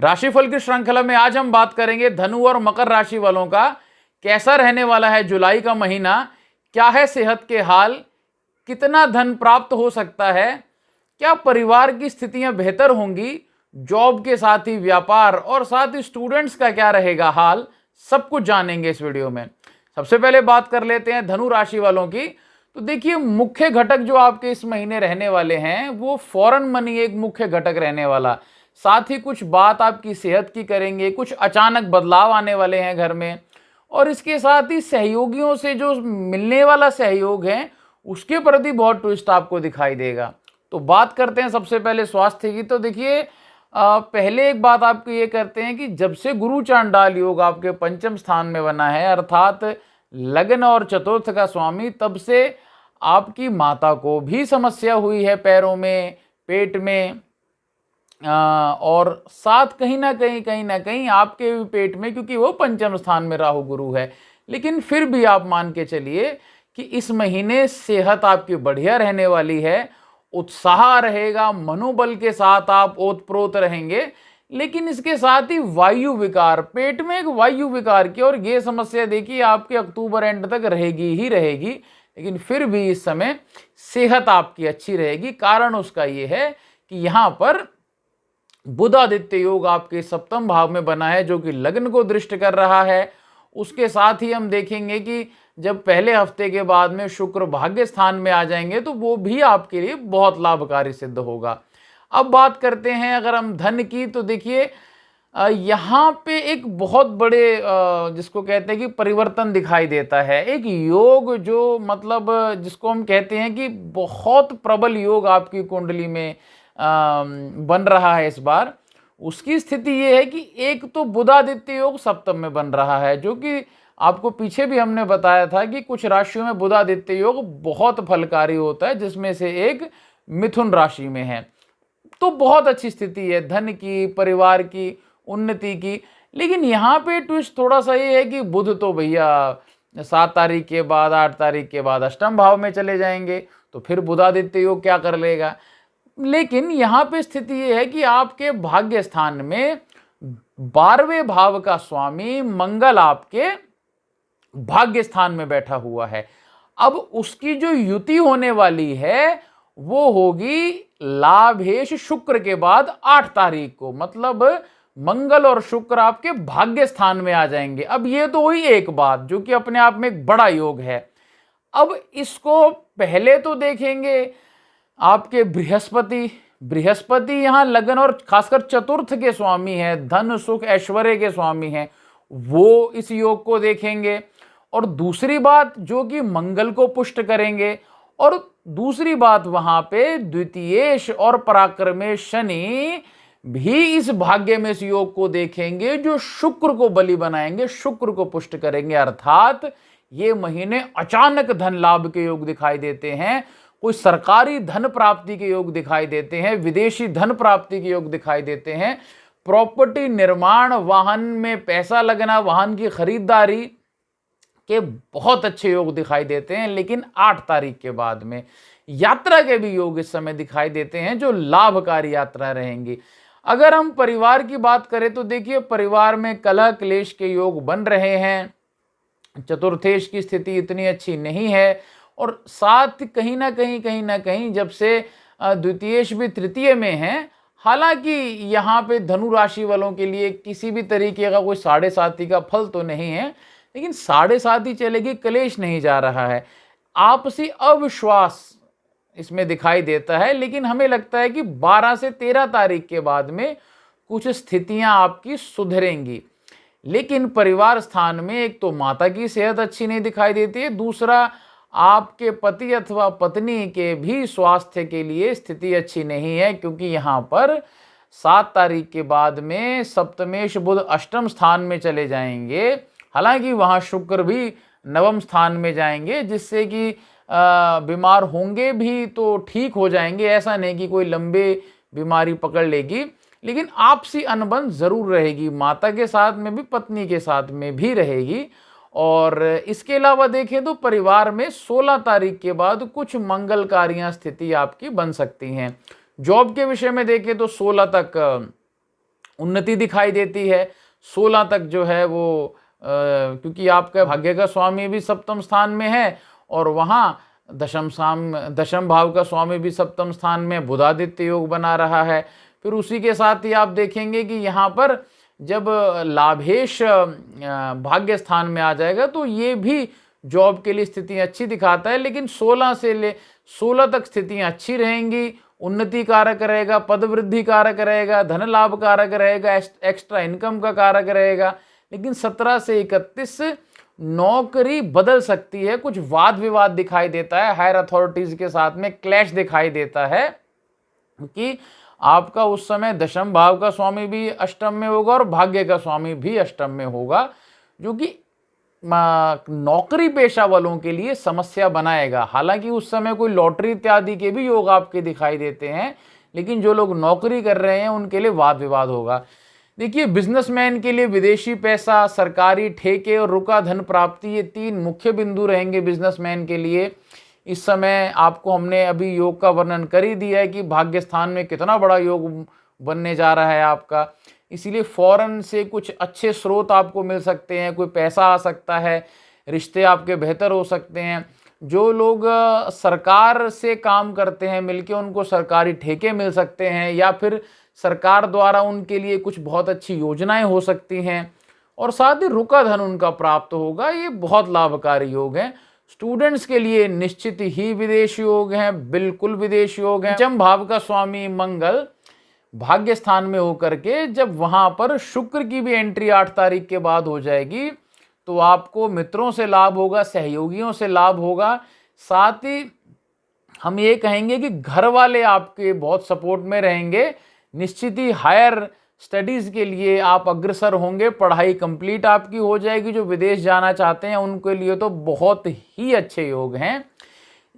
राशिफल की श्रृंखला में आज हम बात करेंगे धनु और मकर राशि वालों का कैसा रहने वाला है जुलाई का महीना, क्या है सेहत के हाल, कितना धन प्राप्त हो सकता है, क्या परिवार की स्थितियां बेहतर होंगी, जॉब के साथ ही व्यापार और साथ ही स्टूडेंट्स का क्या रहेगा हाल, सब कुछ जानेंगे इस वीडियो में। सबसे पहले बात कर लेते हैं धनु राशि वालों की। तो देखिए, मुख्य घटक जो आपके इस महीने रहने वाले हैं वो फॉरेन मनी एक मुख्य घटक रहने वाला, साथ ही कुछ बात आपकी सेहत की करेंगे, कुछ अचानक बदलाव आने वाले हैं घर में, और इसके साथ ही सहयोगियों से जो मिलने वाला सहयोग है उसके प्रति बहुत ट्विस्ट आपको दिखाई देगा। तो बात करते हैं सबसे पहले स्वास्थ्य की। तो देखिए, पहले एक बात आपको ये करते हैं कि जब से गुरु चांडाल योग आपके पंचम स्थान में बना है, अर्थात लग्न और चतुर्थ का स्वामी, तब से आपकी माता को भी समस्या हुई है पैरों में, पेट में, और साथ कहीं ना कहीं आपके भी पेट में, क्योंकि वो पंचम स्थान में राहु गुरु है। लेकिन फिर भी आप मान के चलिए कि इस महीने सेहत आपकी बढ़िया रहने वाली है, उत्साह रहेगा, मनोबल के साथ आप ओतप्रोत रहेंगे। लेकिन इसके साथ ही वायु विकार, पेट में एक वायु विकार की, और ये समस्या देखिए आपके अक्टूबर एंड तक रहेगी ही रहेगी। लेकिन फिर भी इस समय सेहत आपकी अच्छी रहेगी। कारण उसका ये है कि यहाँ पर बुध आदित्य योग आपके सप्तम भाव में बना है, जो कि लग्न को दृष्ट कर रहा है। उसके साथ ही हम देखेंगे कि जब पहले हफ्ते के बाद में शुक्र भाग्य स्थान में आ जाएंगे तो वो भी आपके लिए बहुत लाभकारी सिद्ध होगा। अब बात करते हैं अगर हम धन की, तो देखिए यहाँ पे एक बहुत बड़े जिसको कहते हैं कि परिवर्तन दिखाई देता है। एक योग जो मतलब जिसको हम कहते हैं कि बहुत प्रबल योग आपकी कुंडली में बन रहा है इस बार। उसकी स्थिति ये है कि एक तो बुधादित्य योग सप्तम में बन रहा है, जो कि आपको पीछे भी हमने बताया था कि कुछ राशियों में बुधादित्य योग बहुत फलकारी होता है, जिसमें से एक मिथुन राशि में है। तो बहुत अच्छी स्थिति है धन की, परिवार की, उन्नति की। लेकिन यहाँ पे ट्विस्ट थोड़ा सा ये है कि बुध तो भैया 7 तारीख के बाद, 8 तारीख के बाद अष्टम भाव में चले जाएंगे, तो फिर बुधादित्य योग क्या कर लेगा। लेकिन यहाँ पे स्थिति ये है कि आपके भाग्य स्थान में 12वें भाव का स्वामी मंगल आपके भाग्य स्थान में बैठा हुआ है। अब उसकी जो युति होने वाली है वो होगी लाभेश शुक्र के बाद 8 तारीख को, मतलब मंगल और शुक्र आपके भाग्य स्थान में आ जाएंगे। अब ये तो हुई एक बात जो कि अपने आप में एक बड़ा योग है। अब इसको पहले तो देखेंगे आपके बृहस्पति यहाँ लगन और खासकर चतुर्थ के स्वामी है, धन सुख ऐश्वर्य के स्वामी हैं, वो इस योग को देखेंगे। और दूसरी बात जो कि मंगल को पुष्ट करेंगे, और दूसरी बात वहां पे द्वितीयेश और पराक्रमेश शनि भी इस भाग्य में इस योग को देखेंगे, जो शुक्र को बलि बनाएंगे, शुक्र को पुष्ट करेंगे। अर्थात ये महीने अचानक धन लाभ के योग दिखाई देते हैं, कोई सरकारी धन प्राप्ति के योग दिखाई देते हैं, विदेशी धन प्राप्ति के योग दिखाई देते हैं, प्रॉपर्टी निर्माण, वाहन में पैसा लगना, वाहन की खरीदारी के बहुत अच्छे योग दिखाई देते हैं। लेकिन 8 तारीख के बाद में यात्रा के भी योग इस समय दिखाई देते हैं, जो लाभकारी यात्रा रहेंगी। अगर हम परिवार की बात करें तो देखिए, परिवार में कलह क्लेश के योग बन रहे हैं, चतुर्थेश की स्थिति इतनी अच्छी नहीं है, और साथ कहीं ना कहीं जब से द्वितीयेश भी तृतीय में है। हालांकि यहाँ पे धनु राशि वालों के लिए किसी भी तरीके का कोई 7.5 का फल तो नहीं है, लेकिन 7.5 चलेगी, कलेश नहीं जा रहा है। आपसी अविश्वास इसमें दिखाई देता है। लेकिन हमें लगता है कि 12 से 13 तारीख के बाद में कुछ स्थितियां आपकी सुधरेंगी। लेकिन परिवार स्थान में एक तो माता की सेहत अच्छी नहीं दिखाई देती है, दूसरा आपके पति अथवा पत्नी के भी स्वास्थ्य के लिए स्थिति अच्छी नहीं है, क्योंकि यहाँ पर 7 तारीख के बाद में सप्तमेश बुध अष्टम स्थान में चले जाएंगे। हालांकि वहाँ शुक्र भी नवम स्थान में जाएंगे, जिससे कि बीमार होंगे भी तो ठीक हो जाएंगे, ऐसा नहीं कि कोई लंबे बीमारी पकड़ लेगी। लेकिन आपसी अनबन जरूर रहेगी, माता के साथ में भी, पत्नी के साथ में भी रहेगी। और इसके अलावा देखें तो परिवार में 16 तारीख के बाद कुछ मंगलकारियां स्थिति आपकी बन सकती हैं। जॉब के विषय में देखें तो 16 तक उन्नति दिखाई देती है। 16 तक जो है वो क्योंकि आपका भाग्य का स्वामी भी सप्तम स्थान में है और वहाँ दशम भाव का स्वामी भी सप्तम स्थान में बुधादित्य योग बना रहा है। फिर उसी के साथ ही आप देखेंगे कि यहाँ पर जब लाभेश भाग्य स्थान में आ जाएगा तो ये भी जॉब के लिए स्थितियाँ अच्छी दिखाता है। लेकिन 16 तक स्थितियाँ अच्छी रहेंगी, उन्नति कारक रहेगा, पद वृद्धि कारक रहेगा, धन लाभ कारक रहेगा, एक्स्ट्रा इनकम का कारक रहेगा। लेकिन 17 से 31 नौकरी बदल सकती है, कुछ वाद विवाद दिखाई देता है, हायर अथॉरिटीज के साथ में क्लैश दिखाई देता है कि आपका उस समय दशम भाव का स्वामी भी अष्टम में होगा और भाग्य का स्वामी भी अष्टम में होगा, जो कि नौकरी पेशा वालों के लिए समस्या बनाएगा। हालांकि उस समय कोई लॉटरी इत्यादि के भी योग आपके दिखाई देते हैं, लेकिन जो लोग नौकरी कर रहे हैं उनके लिए वाद विवाद होगा। देखिए, बिजनेसमैन के लिए विदेशी पैसा, सरकारी ठेके और रुका धन प्राप्ति, ये 3 मुख्य बिंदु रहेंगे बिजनेसमैन के लिए। इस समय आपको हमने अभी योग का वर्णन कर ही दिया है कि भाग्य स्थान में कितना बड़ा योग बनने जा रहा है आपका। इसीलिए फॉरेन से कुछ अच्छे स्रोत आपको मिल सकते हैं, कोई पैसा आ सकता है, रिश्ते आपके बेहतर हो सकते हैं। जो लोग सरकार से काम करते हैं मिलके, उनको सरकारी ठेके मिल सकते हैं या फिर सरकार द्वारा उनके लिए कुछ बहुत अच्छी योजनाएं हो सकती हैं और साथ ही रुका धन उनका प्राप्त होगा। ये बहुत लाभकारी योग है। स्टूडेंट्स के लिए निश्चित ही विदेश योग हैं, बिल्कुल विदेश योग हैं। पंचम भाव का स्वामी मंगल भाग्य स्थान में होकर के जब वहां पर शुक्र की भी एंट्री 8 तारीख के बाद हो जाएगी तो आपको मित्रों से लाभ होगा, सहयोगियों से लाभ होगा। साथ ही हम ये कहेंगे कि घर वाले आपके बहुत सपोर्ट में रहेंगे। निश्चित ही हायर स्टडीज़ के लिए आप अग्रसर होंगे, पढ़ाई कंप्लीट आपकी हो जाएगी। जो विदेश जाना चाहते हैं उनके लिए तो बहुत ही अच्छे योग हैं।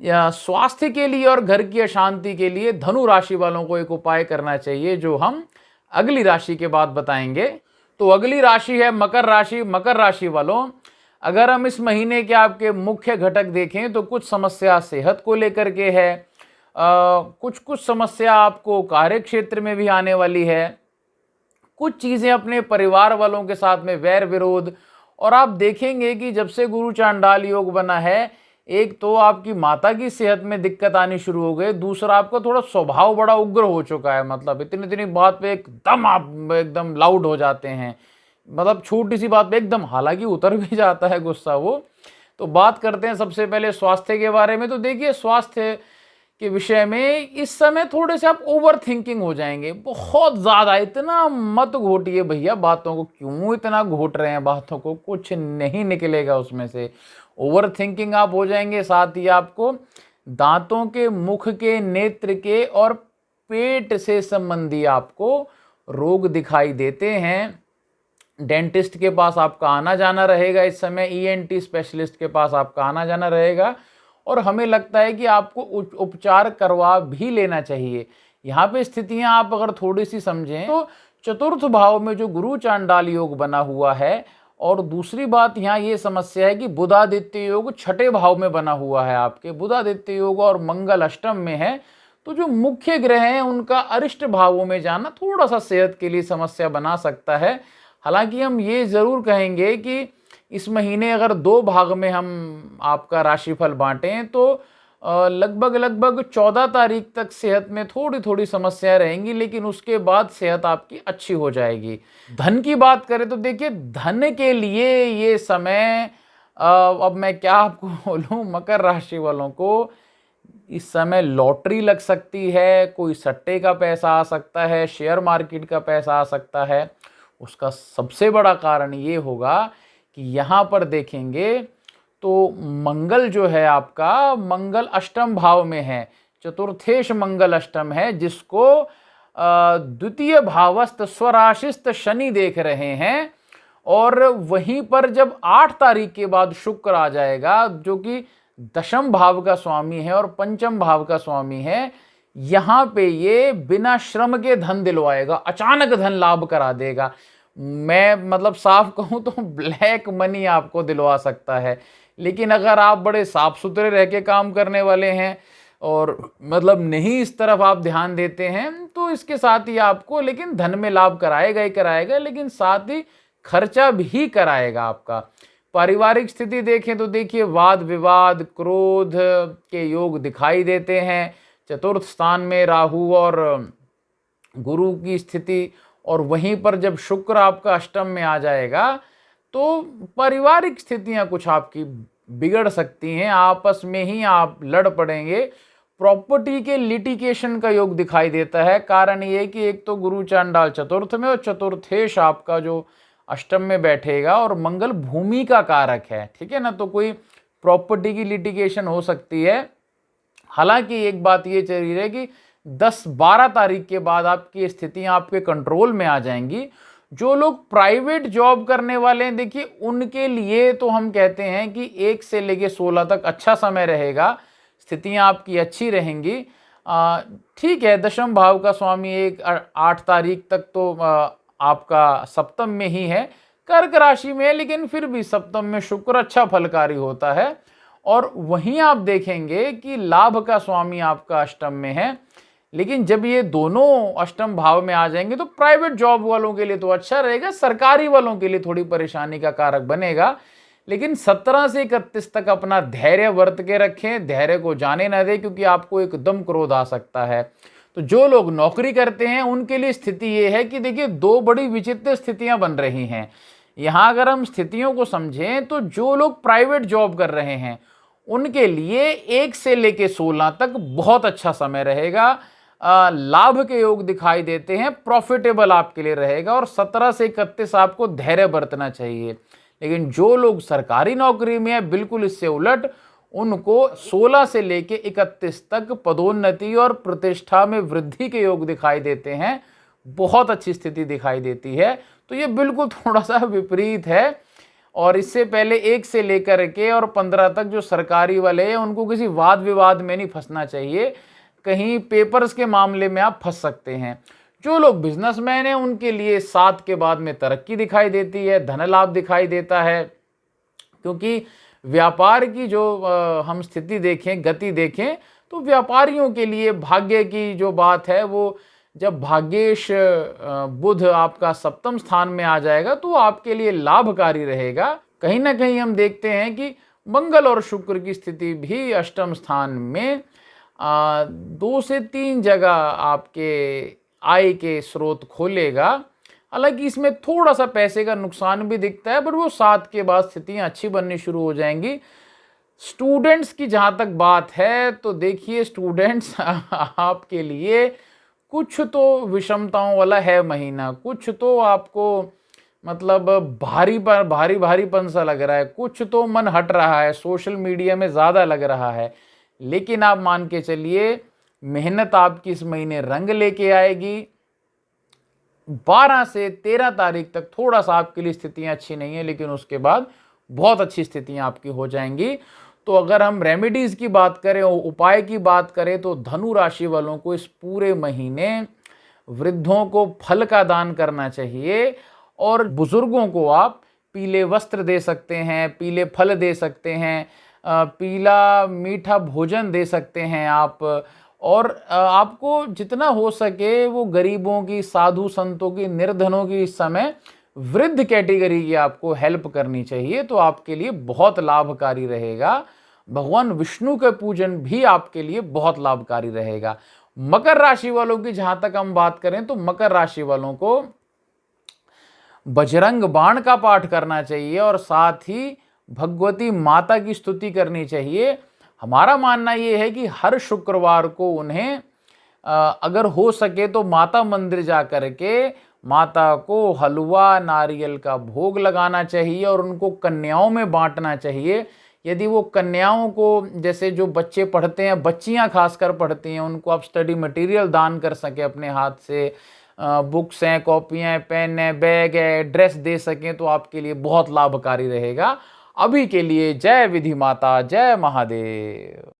स्वास्थ्य के लिए और घर की अशांति के लिए धनु राशि वालों को एक उपाय करना चाहिए, जो हम अगली राशि के बाद बताएंगे। तो अगली राशि है मकर राशि। मकर राशि वालों, अगर हम इस महीने के आपके मुख्य घटक देखें तो कुछ समस्या सेहत को लेकर के है, कुछ समस्या आपको कार्य क्षेत्र में भी आने वाली है, कुछ चीज़ें अपने परिवार वालों के साथ में वैर विरोध। और आप देखेंगे कि जब से गुरु चांडाल योग बना है, एक तो आपकी माता की सेहत में दिक्कत आनी शुरू हो गई, दूसरा आपका थोड़ा स्वभाव बड़ा उग्र हो चुका है। मतलब इतनी बात पे एकदम आप एकदम लाउड हो जाते हैं, मतलब छोटी सी बात पे एकदम, हालांकि उतर भी जाता है गुस्सा वो। तो बात करते हैं सबसे पहले स्वास्थ्य के बारे में। तो देखिए, स्वास्थ्य के विषय में इस समय थोड़े से आप ओवर थिंकिंग हो जाएंगे, बहुत ज़्यादा। इतना मत घोटिए भैया बातों को, क्यों इतना घोट रहे हैं बातों को, कुछ नहीं निकलेगा उसमें से। ओवर थिंकिंग आप हो जाएंगे। साथ ही आपको दांतों के, मुख के, नेत्र के और पेट से संबंधी आपको रोग दिखाई देते हैं। डेंटिस्ट के पास आपका आना जाना रहेगा इस समय, ईएनटी स्पेशलिस्ट के पास आपका आना जाना रहेगा और हमें लगता है कि आपको उपचार करवा भी लेना चाहिए। यहाँ पे स्थितियाँ आप अगर थोड़ी सी समझें तो चतुर्थ भाव में जो गुरु चांडाल योग बना हुआ है, और दूसरी बात यहाँ ये समस्या है कि बुधादित्य योग 6ठे भाव में बना हुआ है आपके। बुधादित्य योग और मंगल अष्टम में है, तो जो मुख्य ग्रह हैं उनका अरिष्ट भावों में जाना थोड़ा सा सेहत के लिए समस्या बना सकता है। हालांकि हम ये ज़रूर कहेंगे कि इस महीने अगर 2 भाग में हम आपका राशिफल बांटें तो लगभग 14 तारीख तक सेहत में थोड़ी समस्याएं रहेंगी, लेकिन उसके बाद सेहत आपकी अच्छी हो जाएगी। धन की बात करें तो देखिए, धन के लिए ये समय, अब मैं क्या आपको बोलूं, मकर राशि वालों को इस समय लॉटरी लग सकती है, कोई सट्टे का पैसा आ सकता है, शेयर मार्केट का पैसा आ सकता है। उसका सबसे बड़ा कारण ये होगा कि यहाँ पर देखेंगे तो मंगल जो है आपका, मंगल अष्टम भाव में है, चतुर्थेश मंगल अष्टम है, जिसको द्वितीय भावस्थ स्वराशिस्थ शनि देख रहे हैं। और वहीं पर जब 8 तारीख के बाद शुक्र आ जाएगा, जो कि दशम भाव का स्वामी है और पंचम भाव का स्वामी है, यहाँ पे ये बिना श्रम के धन दिलवाएगा, अचानक धन लाभ करा देगा। मैं मतलब साफ कहूँ तो ब्लैक मनी आपको दिलवा सकता है। लेकिन अगर आप बड़े साफ सुथरे रह के काम करने वाले हैं और मतलब नहीं इस तरफ आप ध्यान देते हैं, तो तो इसके साथ ही आपको लेकिन धन में लाभ कराएगा ही कराएगा, लेकिन साथ ही खर्चा भी कराएगा आपका। पारिवारिक स्थिति देखें तो देखिए वाद विवाद क्रोध के योग दिखाई देते हैं। चतुर्थ स्थान में राहु और गुरु की स्थिति, और वहीं पर जब शुक्र आपका अष्टम में आ जाएगा तो पारिवारिक स्थितियां कुछ आपकी बिगड़ सकती हैं, आपस में ही आप लड़ पड़ेंगे। प्रॉपर्टी के लिटिगेशन का योग दिखाई देता है। कारण ये कि एक तो गुरु चांडाल चतुर्थ में और चतुर्थेश आपका जो अष्टम में बैठेगा, और मंगल भूमि का कारक है, ठीक है ना, तो कोई प्रॉपर्टी की लिटिगेशन हो सकती है। हालांकि एक बात ये चल रही है कि 10-12 तारीख के बाद आपकी स्थितियां आपके कंट्रोल में आ जाएंगी। जो लोग प्राइवेट जॉब करने वाले हैं देखिए उनके लिए तो हम कहते हैं कि 1 से लेके 16 तक अच्छा समय रहेगा, स्थितियां आपकी अच्छी रहेंगी। ठीक है, दशम भाव का स्वामी 8 तारीख तक तो आपका सप्तम में ही है, कर्क राशि में है, लेकिन फिर भी सप्तम में शुक्र अच्छा फलकारी होता है। और वहीं आप देखेंगे कि लाभ का स्वामी आपका अष्टम में है, लेकिन जब ये दोनों अष्टम भाव में आ जाएंगे तो प्राइवेट जॉब वालों के लिए तो अच्छा रहेगा, सरकारी वालों के लिए थोड़ी परेशानी का कारक बनेगा। लेकिन 17 से 31 तक अपना धैर्य वर्त के रखें, धैर्य को जाने ना दें, क्योंकि आपको एकदम क्रोध आ सकता है। तो जो लोग नौकरी करते हैं उनके लिए स्थिति ये है कि देखिए 2 बड़ी विचित्र स्थितियां बन रही हैं यहाँ। अगर हम स्थितियों को समझें तो जो लोग प्राइवेट जॉब कर रहे हैं उनके लिए 1 से लेके 16 तक बहुत अच्छा समय रहेगा। लाभ के योग दिखाई देते हैं, प्रॉफिटेबल आपके लिए रहेगा, और 17 से 31 आपको धैर्य बरतना चाहिए। लेकिन जो लोग सरकारी नौकरी में है बिल्कुल इससे उलट, उनको 16 से लेके 31 तक पदोन्नति और प्रतिष्ठा में वृद्धि के योग दिखाई देते हैं, बहुत अच्छी स्थिति दिखाई देती है। तो ये बिल्कुल थोड़ा सा विपरीत है। और इससे पहले 1 से लेकर के और 15 तक जो सरकारी वाले हैं उनको किसी वाद विवाद में नहीं फंसना चाहिए, कहीं पेपर्स के मामले में आप फंस सकते हैं। जो लोग बिजनेसमैन हैं उनके लिए 7 के बाद में तरक्की दिखाई देती है, धन लाभ दिखाई देता है, क्योंकि व्यापार की जो हम स्थिति देखें, गति देखें, तो व्यापारियों के लिए भाग्य की जो बात है वो जब भाग्येश बुध आपका सप्तम स्थान में आ जाएगा तो आपके लिए लाभकारी रहेगा। कहीं ना कहीं हम देखते हैं कि मंगल और शुक्र की स्थिति भी अष्टम स्थान में 2 से 3 जगह आपके आय के स्रोत खोलेगा। हालांकि इसमें थोड़ा सा पैसे का नुकसान भी दिखता है, बट वो 7 के बाद स्थितियां अच्छी बननी शुरू हो जाएंगी। स्टूडेंट्स की जहां तक बात है तो देखिए स्टूडेंट्स आपके लिए कुछ तो विषमताओं वाला है महीना, कुछ तो आपको मतलब भारीपन सा लग रहा है, कुछ तो मन हट रहा है, सोशल मीडिया में ज़्यादा लग रहा है। लेकिन आप मान के चलिए मेहनत आपकी इस महीने रंग लेके आएगी। 12 से 13 तारीख तक थोड़ा सा आपके लिए स्थितियां अच्छी नहीं है, लेकिन उसके बाद बहुत अच्छी स्थितियां आपकी हो जाएंगी। तो अगर हम रेमेडीज की बात करें, उपाय की बात करें, तो धनु राशि वालों को इस पूरे महीने वृद्धों को फल का दान करना चाहिए, और बुजुर्गों को आप पीले वस्त्र दे सकते हैं, पीले फल दे सकते हैं, पीला मीठा भोजन दे सकते हैं आप। और आपको जितना हो सके वो गरीबों की, साधु संतों की, निर्धनों की इस समय वृद्ध कैटेगरी की आपको हेल्प करनी चाहिए, तो आपके लिए बहुत लाभकारी रहेगा। भगवान विष्णु के पूजन भी आपके लिए बहुत लाभकारी रहेगा। मकर राशि वालों की जहां तक हम बात करें तो मकर राशि वालों को बजरंग बाण का पाठ करना चाहिए, और साथ ही भगवती माता की स्तुति करनी चाहिए। हमारा मानना यह है कि हर शुक्रवार को उन्हें अगर हो सके तो माता मंदिर जा कर के माता को हलवा नारियल का भोग लगाना चाहिए, और उनको कन्याओं में बांटना चाहिए। यदि वो कन्याओं को, जैसे जो बच्चे पढ़ते हैं, बच्चियां खासकर पढ़ती हैं, उनको आप स्टडी मटेरियल दान कर सकें अपने हाथ से, बुक्स हैं, कॉपियाँ हैं, पेन है, बैग है, ड्रेस दे सकें, तो आपके लिए बहुत लाभकारी रहेगा। अभी के लिए जय विधि माता, जय महादेव।